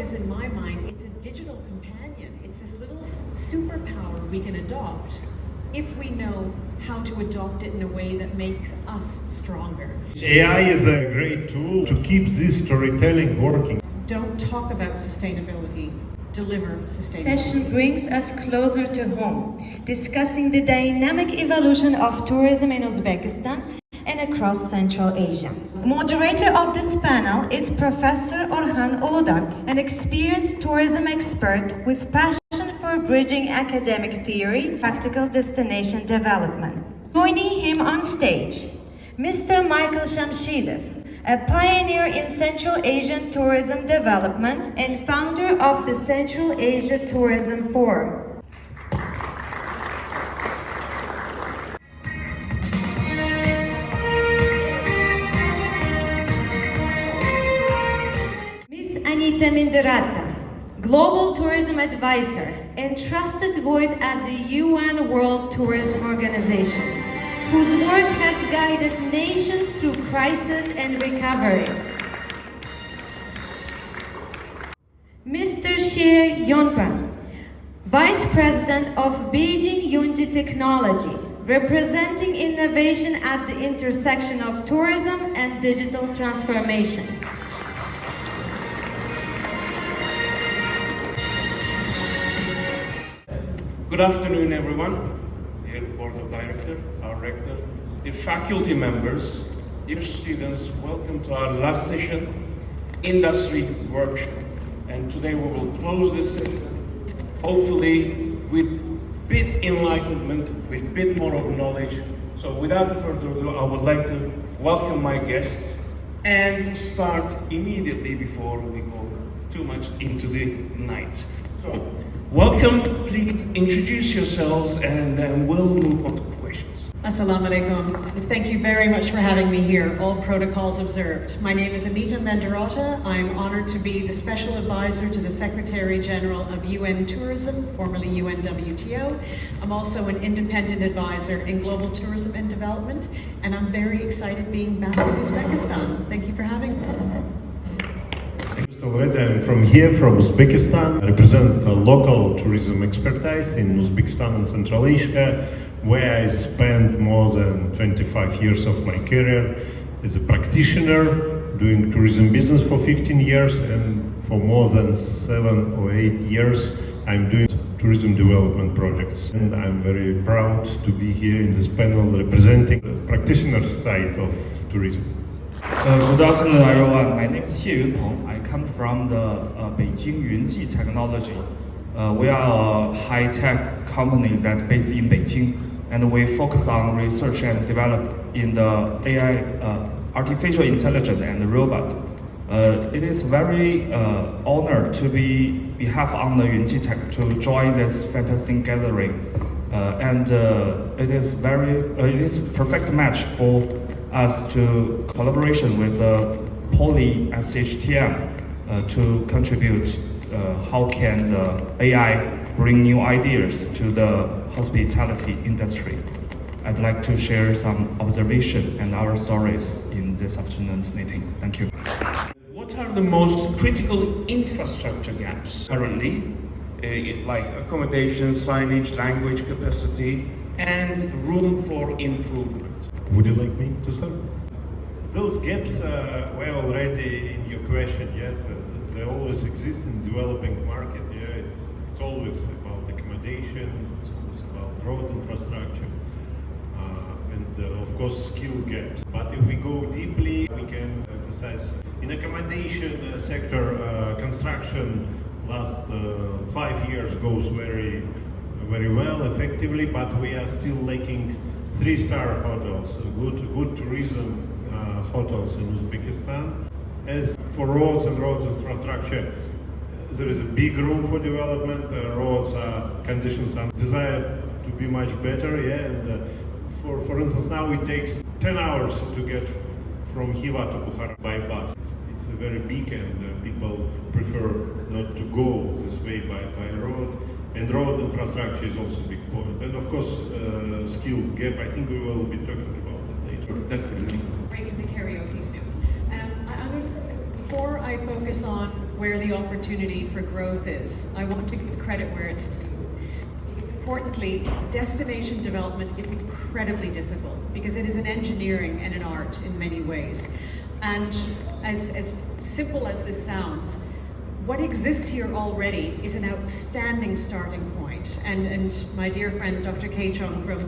is, in my mind, it's a digital companion. It's this little superpower we can adopt if we know how to adopt it in a way that makes us stronger. AI is a great tool to keep this storytelling working. Don't talk about sustainability, deliver sustainability. Session brings us closer to home, discussing the dynamic evolution of tourism in Uzbekistan and across Central Asia. Moderator of this panel is Professor Orhan Uludag, an experienced tourism expert with passion for bridging academic theory, practical destination development. Joining him on stage, Mr. Michael Shamshidov, a pioneer in Central Asian tourism development and founder of the Central Asia Tourism Forum. Ms. Anita Mendiratta, Global Tourism Advisor and trusted voice at the UN World Tourism Organization, whose work has guided nations through crisis and recovery. Mr. Xie Yonpa, Vice President of Beijing Yunji Technology, representing innovation at the intersection of tourism and digital transformation. Good afternoon, everyone. Dear Board of Director, our Rector, dear faculty members, dear students, welcome to our last session, Industry Workshop. And today we will close this session, hopefully with bit enlightenment, with bit more of knowledge. So without further ado, I would like to welcome my guests and start immediately before we go too much into the night. So, welcome, please introduce yourselves and then we'll move on to questions. Assalamu alaikum. Thank you very much for having me here, all protocols observed. My name is Anita Mendiratta. I'm honored to be the Special Advisor to the Secretary General of UN Tourism, formerly UNWTO. I'm also an independent advisor in global tourism and development, and I'm very excited being back in Uzbekistan. Thank you for having me. Already I'm from here, from Uzbekistan. I represent local tourism expertise in Uzbekistan and Central Asia, where I spent more than 25 years of my career as a practitioner, doing tourism business for 15 years, and for more than 7 or 8 years I'm doing tourism development projects. And I'm very proud to be here in this panel representing the practitioner side of tourism. Good afternoon, everyone. My name is Xie Yunpeng. I come from the Beijing Yunji Technology. We are a high-tech company that based in Beijing, and we focus on research and develop in the AI, artificial intelligence and robot. It is very honored to be behalf on the Yunji Tech to join this fantastic gathering, and it is perfect match for us to collaboration with Poly SHTM to contribute how can the AI bring new ideas to the hospitality industry. I'd like to share some observation and our stories in this afternoon's meeting. Thank you. What are the most critical infrastructure gaps currently, like accommodation, signage, language capacity, and room for improvement? Would you like me to start? Those gaps were already in your question, yes. They always exist in developing market. Yeah, it's always about accommodation, it's always about road infrastructure, and of course skill gaps. But if we go deeply, we can emphasize in accommodation sector, construction last 5 years goes very well, effectively, but we are still lacking 3-star hotels, good tourism hotels in Uzbekistan. As for roads and road infrastructure, there is a big room for development. Roads conditions are desired to be much better. Yeah, and for instance, now it takes 10 hours to get from Khiva to Bukhara by bus. It's very big, and people prefer not to go this way by road. And road infrastructure is also a big point. And of course, skills gap, I think we will be talking about it later. Definitely. Break into karaoke soon. Before I focus on where the opportunity for growth is. I want to give credit where it's due. Because importantly, destination development is incredibly difficult because it is an engineering and an art in many ways. And as simple as this sounds, what exists here already is an outstanding starting point. And my dear friend, Dr. Kei Chung from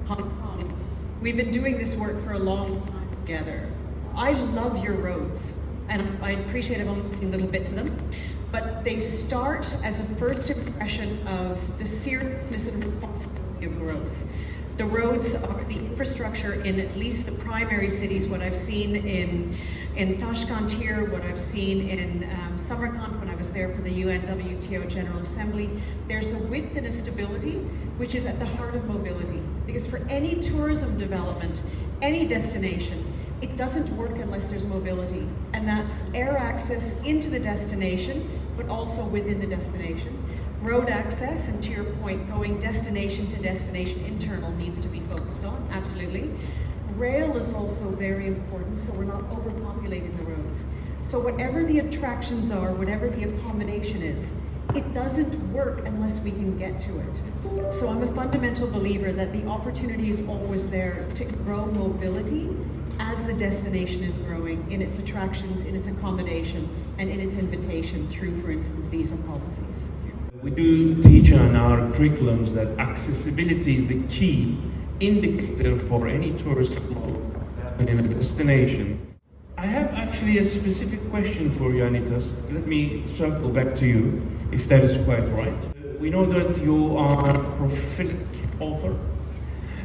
Hong Kong, we've been doing this work for a long time together. I love your roads, and I appreciate I've only seen little bits of them, but they start as a first impression of the seriousness and responsibility of growth. The roads are the infrastructure in at least the primary cities, what I've seen in Tashkent here, what I've seen in Samarkand when I was there for the UN WTO General Assembly. There's a width and a stability which is at the heart of mobility. Because for any tourism development, any destination, it doesn't work unless there's mobility. And that's air access into the destination, but also within the destination. Road access, and to your point, going destination to destination internal needs to be focused on, absolutely. Rail is also very important, so we're not overpopulating the roads. So whatever the attractions are, whatever the accommodation is, it doesn't work unless we can get to it. So I'm a fundamental believer that the opportunity is always there to grow mobility as the destination is growing in its attractions, in its accommodation, and in its invitation through, for instance, visa policies. We do teach on our curriculums that accessibility is the key indicator for any tourist flow in a destination. I have actually a specific question for you, Anita. Let me circle back to you, if that is quite right. We know that you are a prolific author,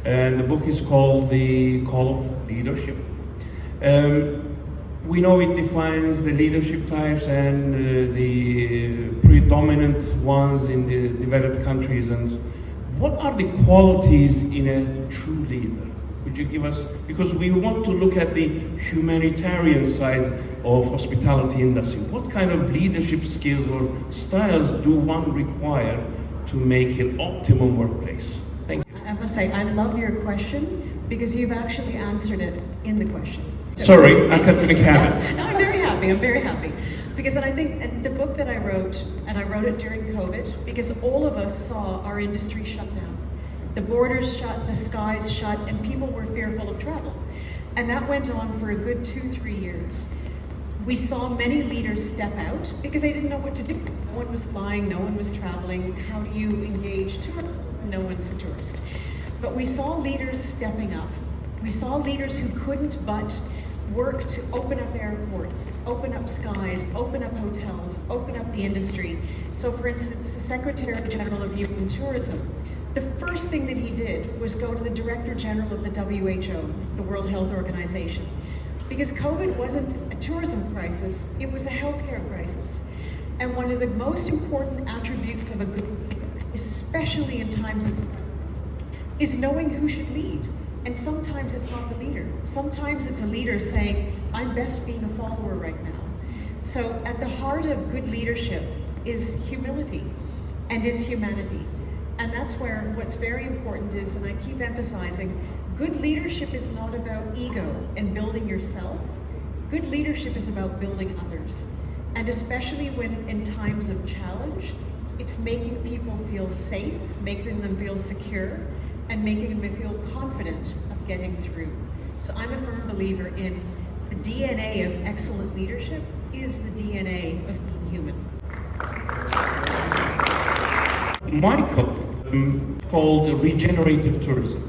and the book is called The Call of Leadership. We know it defines the leadership types and the predominant ones in the developed countries. And what are the qualities in a true leader? Could you give us, because we want to look at the humanitarian side of hospitality industry. What kind of leadership skills or styles do one require to make an optimum workplace? Thank you. I must say, I love your question because you've actually answered it in the question. Sorry, academic habit. No, I'm very happy. Because I think and the book that I wrote, and I wrote it during COVID, because all of us saw our industry shut down. The borders shut, the skies shut, and people were fearful of travel. And that went on for a good 2-3 years. We saw many leaders step out because they didn't know what to do. No one was flying, no one was traveling. How do you engage tourists? No one's a tourist. But we saw leaders stepping up. We saw leaders who couldn't but work to open up airports, open up skies, open up hotels, open up the industry. So for instance, the Secretary General of UN Tourism, the first thing that he did was go to the Director General of the WHO, the World Health Organization. Because COVID wasn't a tourism crisis, it was a healthcare crisis. And one of the most important attributes of a good leader, especially in times of crisis, is knowing who should lead. And sometimes it's not the leader. Sometimes it's a leader saying, I'm best being a follower right now. So at the heart of good leadership is humility and is humanity. And that's where what's very important is, and I keep emphasizing, good leadership is not about ego and building yourself. Good leadership is about building others. And especially when in times of challenge, it's making people feel safe, making them feel secure, and making them feel confident of getting through. So I'm a firm believer in the DNA of excellent leadership is the DNA of being human. Michael, called Regenerative Tourism.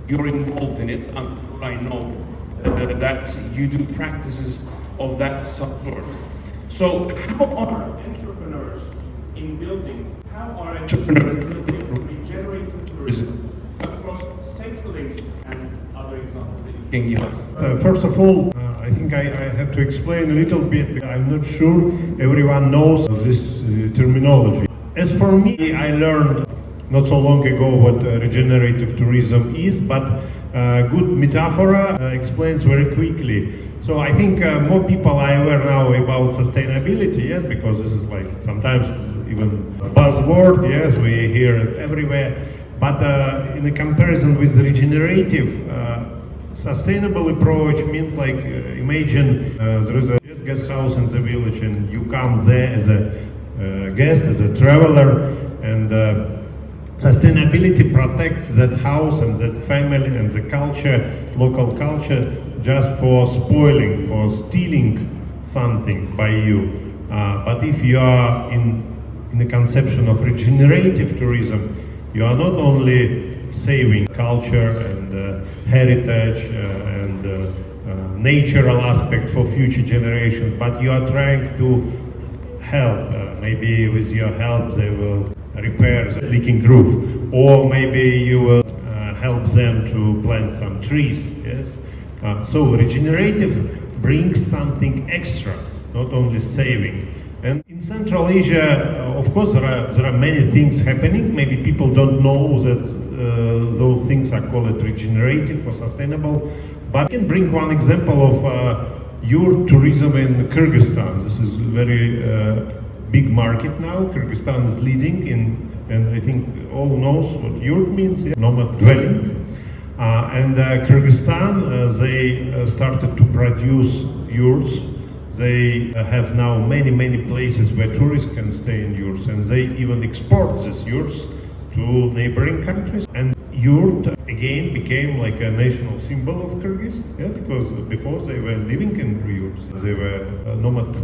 You're involved in it, and I know that you do practices of that sort. So how are entrepreneurs building regenerative tourism across Central Asia and other examples that you can give us? First of all, I think I have to explain a little bit, because I'm not sure everyone knows this terminology. As for me, I learned not so long ago what regenerative tourism is, but good metaphor explains very quickly. So I think more people are aware now about sustainability, yes, because this is like sometimes even a buzzword, yes, we hear it everywhere. But in a comparison with regenerative, sustainable approach means like imagine there is a guest house in the village, and you come there as a guest, as a traveler, and sustainability protects that house and that family and the culture, local culture, just for spoiling, for stealing something by you. But if you are in the conception of regenerative tourism, you are not only saving culture and heritage and natural aspect for future generations, but you are trying to help. Maybe with your help they will repair the leaking roof, or maybe you will help them to plant some trees. Yes. So regenerative brings something extra, not only saving. And in Central Asia, of course, there are many things happening. Maybe people don't know that those things are called regenerative or sustainable. But I can bring one example of yurt tourism in Kyrgyzstan. This is a very big market now. Kyrgyzstan is leading in, and I think all knows what yurt means, yeah? Nomad dwelling. And Kyrgyzstan, they started to produce yurts. They have now many places where tourists can stay in yurts, and they even export these yurts to neighboring countries. And yurt again became like a national symbol of Kyrgyz, yeah, because before they were living in yurts, they were a nomad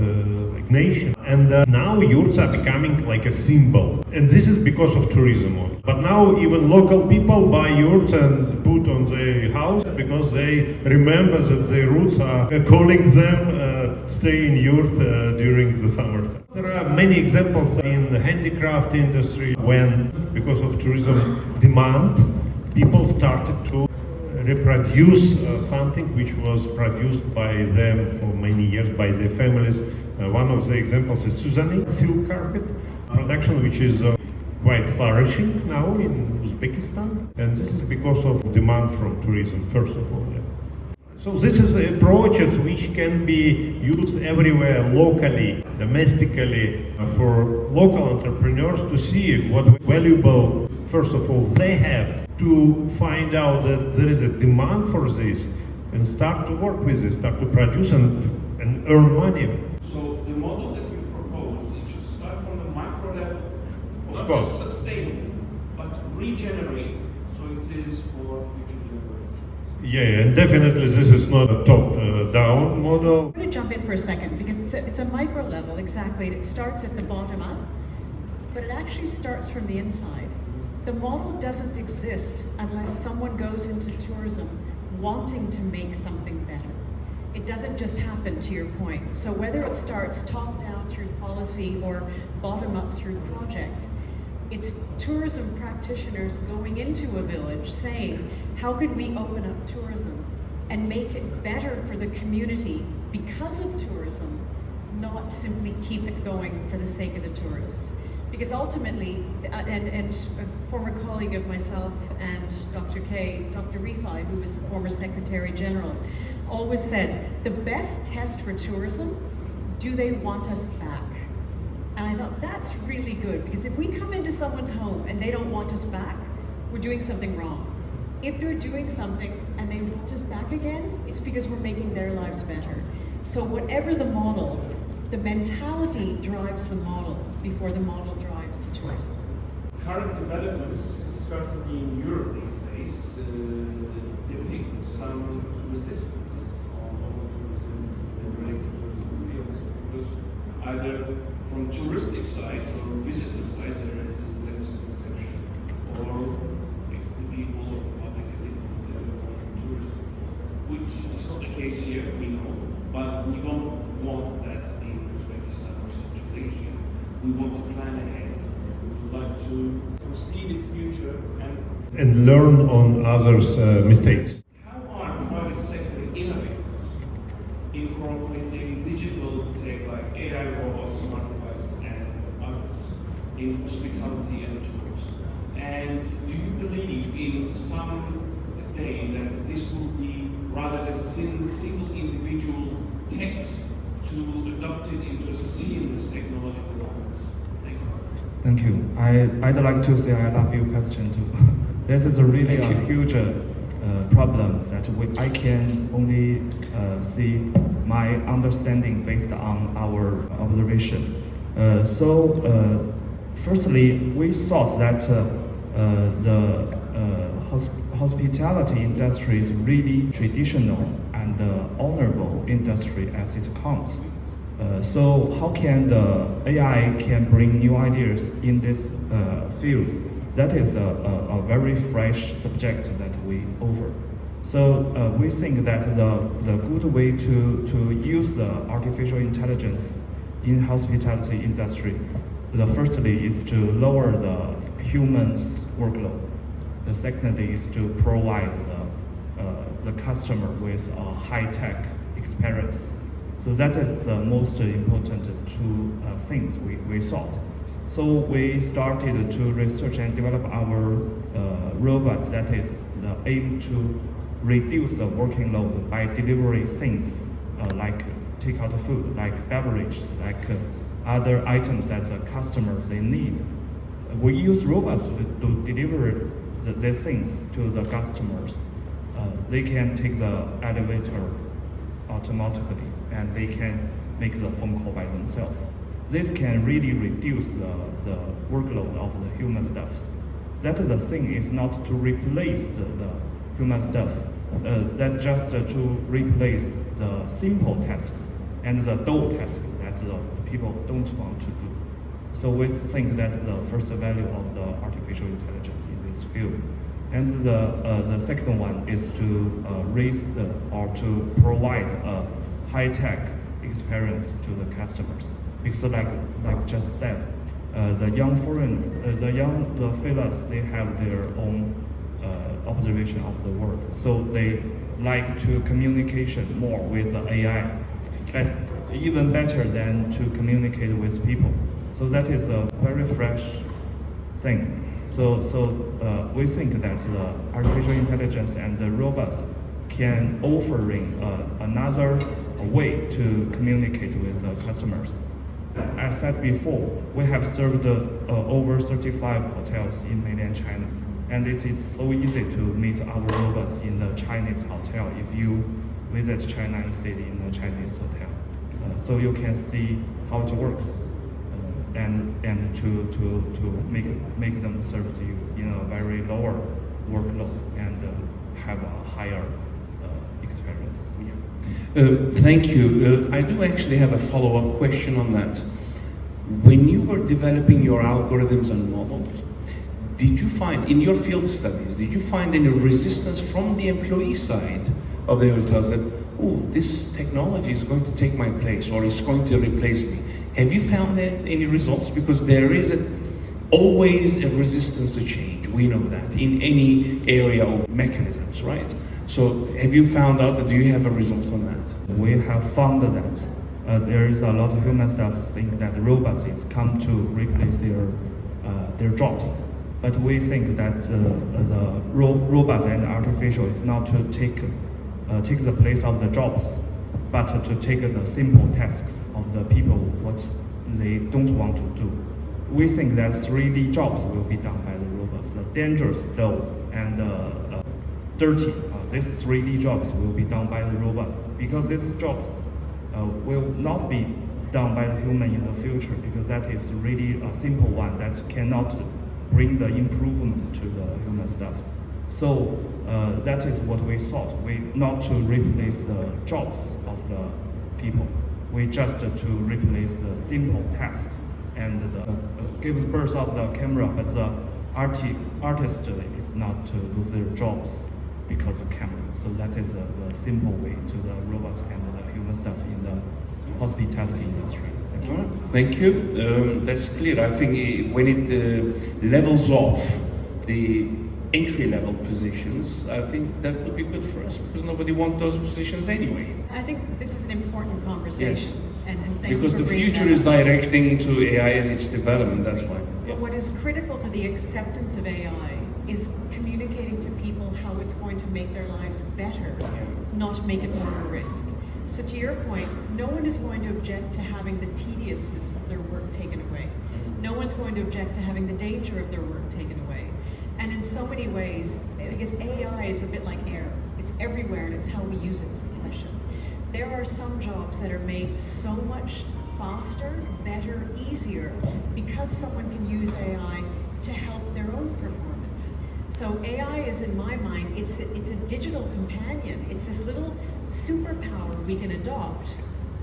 like nation. And now yurts are becoming like a symbol, and this is because of tourism. But now even local people buy yurts and put on their house because they remember that their roots are calling them stay in yurt during the summertime. There are many examples in the handicraft industry when, because of tourism demand, people started to reproduce something which was produced by them for many years, by their families. One of the examples is Suzani, silk carpet production, which is quite flourishing now in Uzbekistan. And this is because of demand from tourism, first of all. Yeah. So this is approaches which can be used everywhere, locally, domestically, for local entrepreneurs to see what valuable, first of all, they have, to find out that there is a demand for this and start to work with it, start to produce and earn money. So the model that you propose, it should start from the micro level, not just sustainable, but regenerate, so it is for future generations. Yeah, and definitely this is not a top-down model. I'm going to jump in for a second because it's a micro level, exactly. It starts at the bottom up, but it actually starts from the inside. The model doesn't exist unless someone goes into tourism wanting to make something better. It doesn't just happen, to your point. So whether it starts top down through policy or bottom up through project, it's tourism practitioners going into a village saying, how could we open up tourism and make it better for the community because of tourism, not simply keep it going for the sake of the tourists. Because ultimately, and a former colleague of myself and Dr. K, Dr. Rifai, who was the former Secretary General, always said, the best test for tourism, do they want us back? And I thought, that's really good, because if we come into someone's home and they don't want us back, we're doing something wrong. If they're doing something and they want us back again, it's because we're making their lives better. So whatever the model, the mentality drives the model before the model drives the tourism. Current developments, certainly in Europe these days, depict some resistance on over-tourism and related tourism fields, because either from touristic sites or visitor sites there is a misconception, or the people or the public want tourism, which is not the case here, we know, but we don't want that in Uzbekistan or Central Asia. We want to plan ahead. We would like to foresee the future and learn on others' mistakes. How are private sector innovators incorporating digital tech like AI, robots, smart devices, and others in hospitality and tours? And do you believe in some day that this will be rather than single individual techs to adopt it into a seamless technological models? Thank you. I'd like to say I love your question too. This is a really huge problem that I can only see my understanding based on our observation. Firstly, we thought that the hospitality industry is really traditional and honorable industry as it comes. So how can the AI can bring new ideas in this field? That is a very fresh subject that we offer. So we think that the good way to use artificial intelligence in hospitality industry, firstly is to lower the humans' workload. The secondly is to provide the customer with a high-tech experience. So that is the most important two things we thought. So we started to research and develop our robot that is the aim to reduce the working load by delivering things like take out food, like beverage, like other items that the customers they need. We use robots to deliver these things to the customers. They can take the elevator automatically and they can make the phone call by themselves. This can really reduce the workload of the human staffs. That is the thing is not to replace the human staff. That's just to replace the simple tasks and the dull tasks that the people don't want to do. So we think that the first value of the artificial intelligence in this field. And the second one is to to provide a high-tech experience to the customers. Because like just said, the young fellows, they have their own observation of the world. So they like to communication more with the AI, even better than to communicate with people. So that is a very fresh thing. So we think that the artificial intelligence and the robots can offering another way to communicate with customers. As said before, we have served over 35 hotels in mainland China, and it is so easy to meet our robots in the Chinese hotel if you visit China and stay in a Chinese hotel. So you can see how it works, and to make them serve to you in a very lower workload and have a higher experience. Thank you. I do actually have a follow-up question on that. When you were developing your algorithms and models, did you find, in your field studies, did you find any resistance from the employee side of the hotels that, oh, this technology is going to take my place or it's going to replace me? Have you found any results? Because there is always a resistance to change. We know that in any area of mechanisms, right? So have you found out that, do you have a result on that? We have found that there is a lot of human staff think that robots is come to replace their jobs. But we think that the robots and artificial is not to take the place of the jobs, but to take the simple tasks of the people what they don't want to do. We think that 3D jobs will be done by the robots. The dangerous, slow, and dirty. These 3D jobs will be done by the robots because these jobs will not be done by the human in the future because that is really a simple one that cannot bring the improvement to the human staff. So that is what we thought. We not to replace the jobs of the people. We just to replace the simple tasks and give birth of the camera, but the artist is not to lose their jobs because of camera. So that is the simple way to the robots and the human staff in the hospitality industry. Thank you. That's clear. I think when it levels off the entry-level positions, I think that would be good for us because nobody wants those positions anyway. I think this is an important conversation. Yes. And thank because you for the bringing future that is up. directing to AI and its development, that's why. But what is critical to the acceptance of AI is communicating to people how it's going to make their lives better, not make it more of a risk. So to your point, no one is going to object to having the tediousness of their work taken away. No one's going to object to having the danger of their work taken away. And in so many ways, because AI is a bit like air. It's everywhere and it's how we use it is the question. there are some jobs that are made so much faster, better, easier because someone can use AI to help their own performance. So AI is, in my mind, it's a digital companion. It's this little superpower we can adopt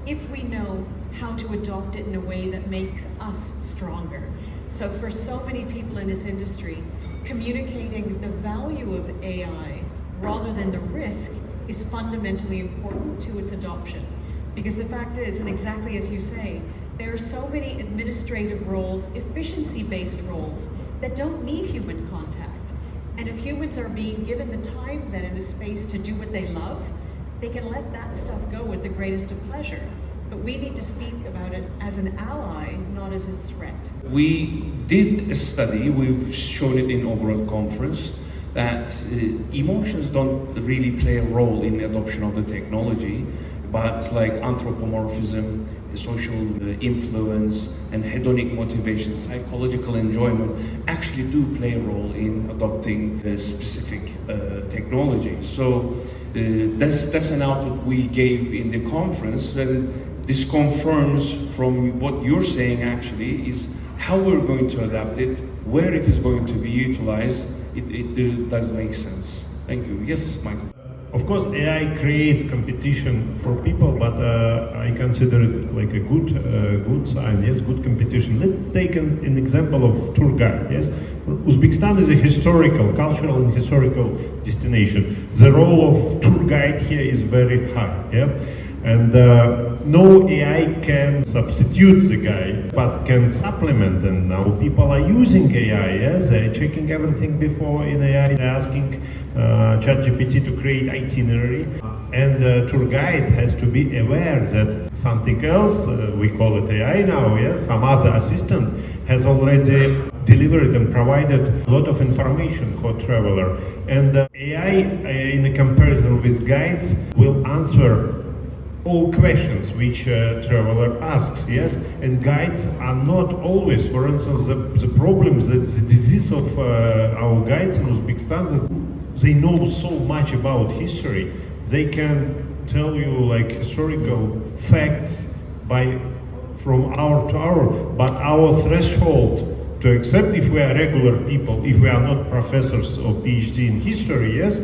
if we know how to adopt it in a way that makes us stronger. So for so many people in this industry, communicating the value of AI rather than the risk is fundamentally important to its adoption. Because the fact is, and exactly as you say, there are so many administrative roles, efficiency-based roles, that don't need human contact. And if humans are being given the time then and the space to do what they love, they can let that stuff go with the greatest of pleasure. But we need to speak about it as an ally, not as a threat. We did a study, we've shown it in OBOROT conference, that emotions don't really play a role in the adoption of the technology, but like anthropomorphism, social influence, and hedonic motivation, psychological enjoyment actually do play a role in adopting specific technology. So that's an output we gave in the conference, and this confirms from what you're saying actually is how we're going to adapt it, where it is going to be utilized. It does make sense. Thank you. Yes, Michael. Of course, AI creates competition for people, but I consider it like a good sign. Yes, good competition. Let's take an example of tour guide. Yes, Uzbekistan is a cultural and historical destination. The role of tour guide here is very high. Yeah, and no AI can substitute the guide, but can supplement. And now people are using AI. Yes, they're checking everything before in AI. They're asking ChatGPT to create itinerary, and the tour guide has to be aware that something else, we call it AI now, yes, some other assistant has already delivered and provided a lot of information for traveler. And AI, in a comparison with guides, will answer all questions which traveler asks, yes, and guides are not always, for instance, the problems, the disease of our guides in Uzbekistan, that they know so much about history. They can tell you like historical facts from hour to hour, but our threshold to accept, if we are regular people, if we are not professors or PhD in history, yes,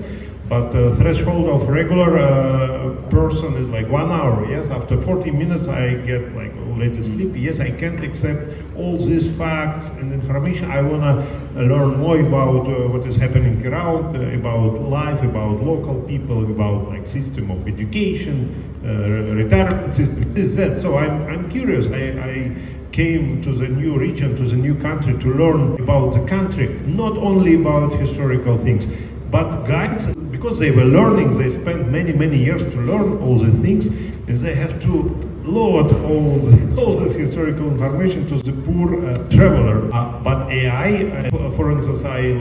but the threshold of regular person is like 1 hour, yes, after 40 minutes I get like already sleepy, yes, I can't accept all these facts and information. I want to learn more about what is happening around, about life, about local people, about like system of education, retirement system, this, that. So I'm curious. I came to the new region, to the new country to learn about the country, not only about historical things, but guides, because they were learning, they spent many years to learn all the things, and they have to load all this historical information to the poor traveler. But AI, for instance, I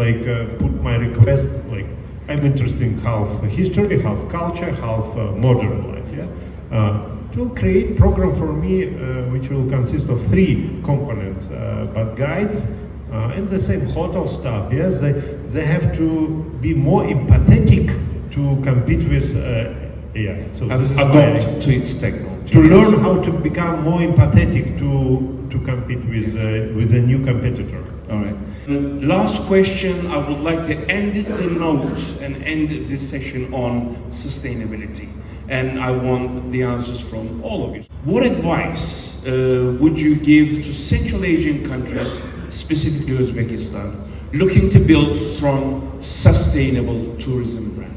put my request, like I'm interested in half history, half culture, half modern life. Yeah, it will create program for me which will consist of 3 components, but guides. And the same hotel staff, yes, they have to be more empathetic to compete with AI. So this is adopt to its technology. To learn how to become more empathetic to compete with a new competitor. All right. Last question. I would like to end the note and end this session on sustainability. And I want the answers from all of you. What advice would you give to Central Asian countries, specifically Uzbekistan, looking to build strong, sustainable tourism brand?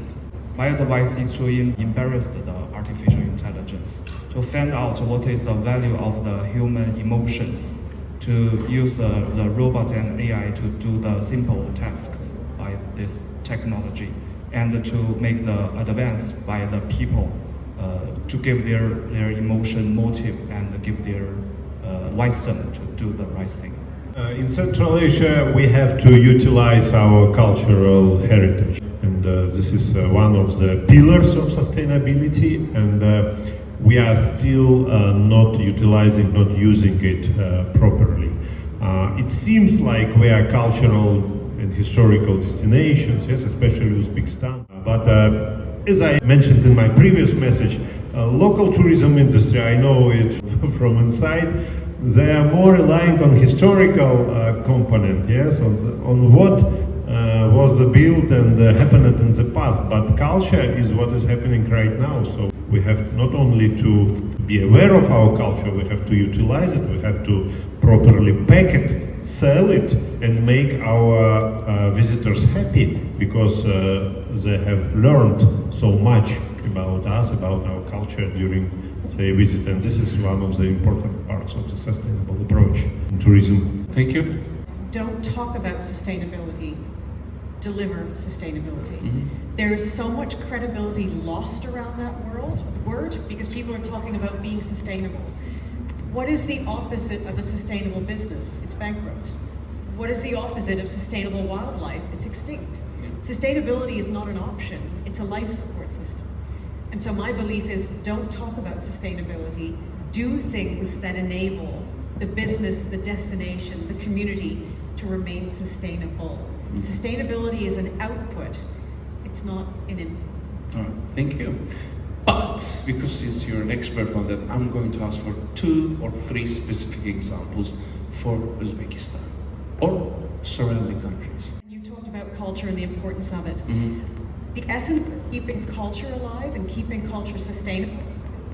My advice is to embrace the artificial intelligence, to find out what is the value of the human emotions, to use the robots and AI to do the simple tasks by this technology, and to make the advance by the people to give their emotion, motive, and give their wisdom to do the right thing. In Central Asia, we have to utilize our cultural heritage, and this is one of the pillars of sustainability, and we are still not utilizing, not using it properly. It seems like we are cultural and historical destinations, yes, especially Uzbekistan, but as I mentioned in my previous message, Local tourism industry, I know it from inside, they are more relying on historical component, yes, on what was built and happened in the past, but culture is what is happening right now. So we have not only to be aware of our culture, we have to utilize it, we have to properly pack it, sell it, and make our visitors happy, because they have learned so much about us, about our culture during, say, a visit. And this is one of the important parts of the sustainable approach in tourism. Thank you. Don't talk about sustainability, deliver sustainability. Mm-hmm. There is so much credibility lost around that word because people are talking about being sustainable. What is the opposite of a sustainable business? It's bankrupt. What is the opposite of sustainable wildlife? It's extinct. Sustainability is not an option, it's a life support system. And so my belief is, don't talk about sustainability, do things that enable the business, the destination, the community to remain sustainable. Sustainability is an output, it's not an input. All right, thank you. But because since you're an expert on that, I'm going to ask for 2 or 3 specific examples for Uzbekistan or surrounding countries. You talked about culture and the importance of it. Mm-hmm. The essence of keeping culture alive and keeping culture sustainable,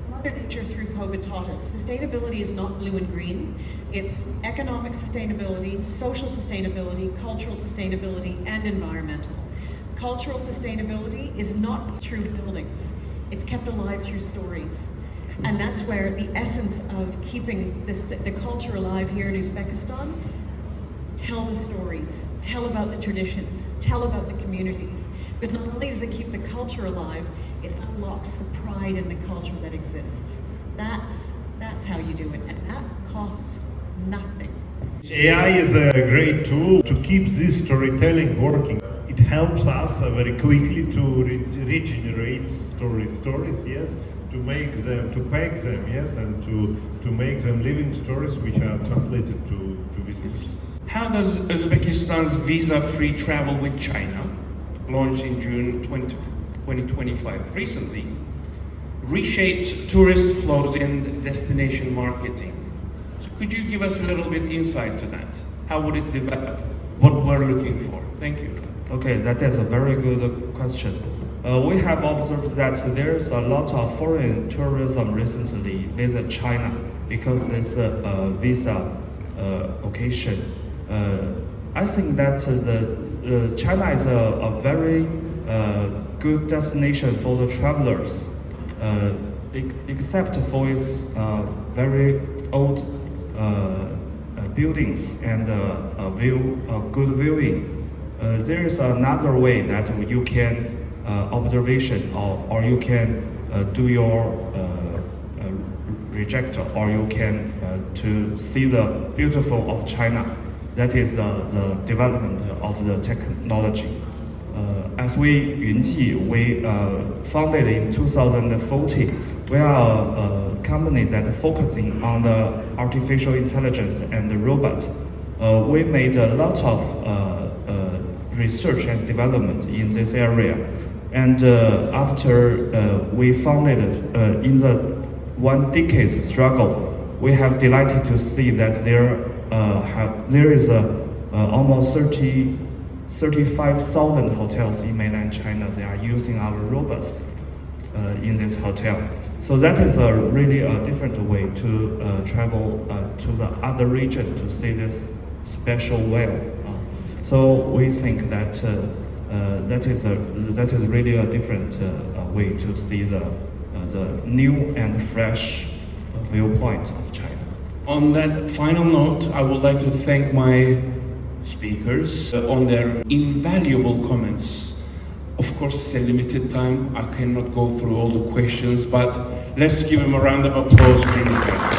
Mother Nature through COVID taught us, sustainability is not blue and green. It's economic sustainability, social sustainability, cultural sustainability, and environmental. Cultural sustainability is not through buildings. It's kept alive through stories. And that's where the essence of keeping the culture alive here in Uzbekistan, tell the stories, tell about the traditions, tell about the communities. Because not only does it keep the culture alive, it unlocks the pride in the culture that exists. That's how you do it, and that costs nothing. AI is a great tool to keep this storytelling working. It helps us very quickly to regenerate stories, yes, to make them, to pack them, yes, and to make them living stories which are translated to visitors. How does Uzbekistan's visa-free travel with China, launched in June 2025 recently, reshapes tourist flows and destination marketing? So could you give us a little bit insight to that? How would it develop? What we're looking for? Thank you. Okay, that is a very good question. We have observed that there's a lot of foreign tourism recently visit China because it's a visa occasion. I think that China is a very good destination for the travelers, except for its very old buildings and good viewing. There is another way that you can observation or you can do your reject, or you can to see the beautiful of China. That is the development of the technology. As we Yunji, we founded in 2014. We are a company that focusing on the artificial intelligence and the robot. We made a lot of research and development in this area. And after we founded in the 1 decade struggle, we have delighted to see that there is almost 35,000 hotels in mainland China. They are using our robots in this hotel. So that is really a different way to travel to the other region to see this special whale. So we think that that is really a different way to see the new and fresh viewpoint of China. On that final note, I would like to thank my speakers on their invaluable comments. Of course, it's a limited time. I cannot go through all the questions, but let's give them a round of applause, please, guys.